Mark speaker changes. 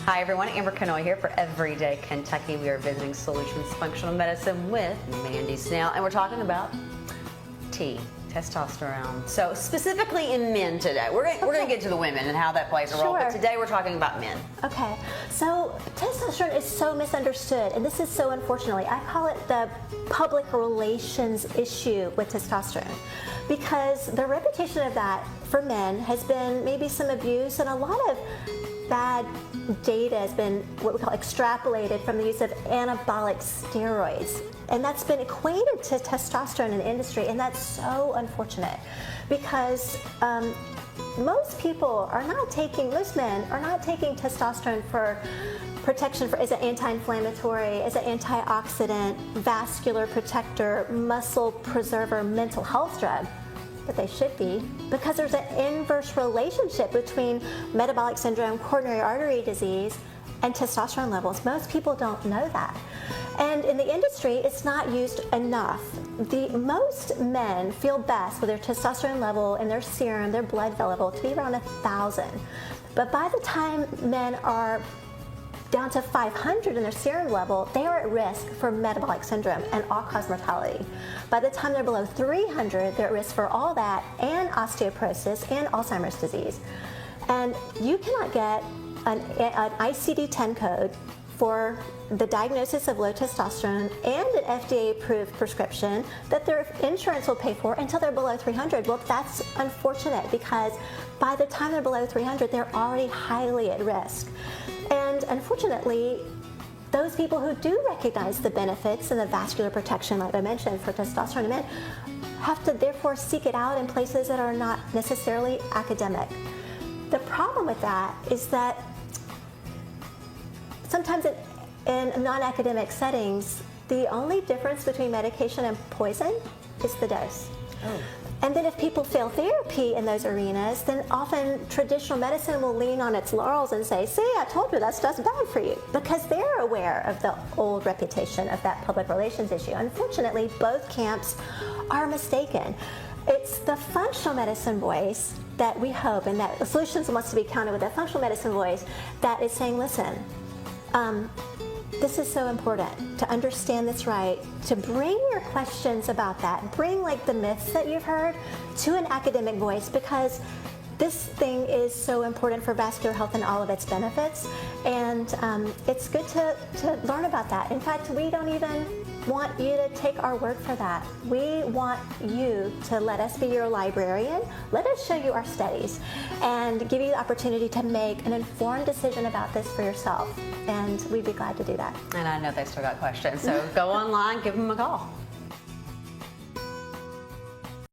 Speaker 1: Hi everyone, Amber Canoy here for Everyday Kentucky. We are visiting Solutions Functional Medicine with Mandi Snell, and we're talking about testosterone. So specifically in men today. We're going to get to the women and how that plays a role, but today we're talking about men.
Speaker 2: Okay, so testosterone is so misunderstood, and this is so unfortunately, I call it the public relations issue with testosterone, because the reputation of that for men has been maybe some abuse, and a lot of bad data has been what we call extrapolated from the use of anabolic steroids, and that's been equated to testosterone in the industry, and that's so unfortunate because most men are not taking testosterone for protection, as an anti-inflammatory, as an antioxidant, vascular protector, muscle preserver, mental health drug. But they should be, because there's an inverse relationship between metabolic syndrome, coronary artery disease, and testosterone levels. Most people don't know that. And in the industry, it's not used enough. Most men feel best with their testosterone level in their serum, their blood level, to be around 1,000. But by the time men are down to 500 in their serum level, they are at risk for metabolic syndrome and all-cause mortality. By the time they're below 300, they're at risk for all that and osteoporosis and Alzheimer's disease. And you cannot get an ICD-10 code for the diagnosis of low testosterone and an FDA-approved prescription that their insurance will pay for until they're below 300. Well, that's unfortunate, because by the time they're below 300, they're already highly at risk. And unfortunately, those people who do recognize the benefits and the vascular protection, like I mentioned, for testosterone in men, have to therefore seek it out in places that are not necessarily academic. The problem with that is that sometimes in non-academic settings, the only difference between medication and poison is the dose. Oh. And then if people fail therapy in those arenas, then often traditional medicine will lean on its laurels and say, see, I told you that stuff's bad for you, because they're aware of the old reputation of that public relations issue. Unfortunately, both camps are mistaken. It's the functional medicine voice that we hope, and that Solutions wants to be counted with, that functional medicine voice that is saying, listen, this is so important to understand this right, to bring your questions about that, bring like the myths that you've heard to an academic voice, because this thing is so important for vascular health and all of its benefits, and it's good to learn about that. In fact, we don't even want you to take our word for that. We want you to let us be your librarian, let us show you our studies, and give you the opportunity to make an informed decision about this for yourself, and we'd be glad to do that.
Speaker 1: And I know they still got questions, so go online, give them a call.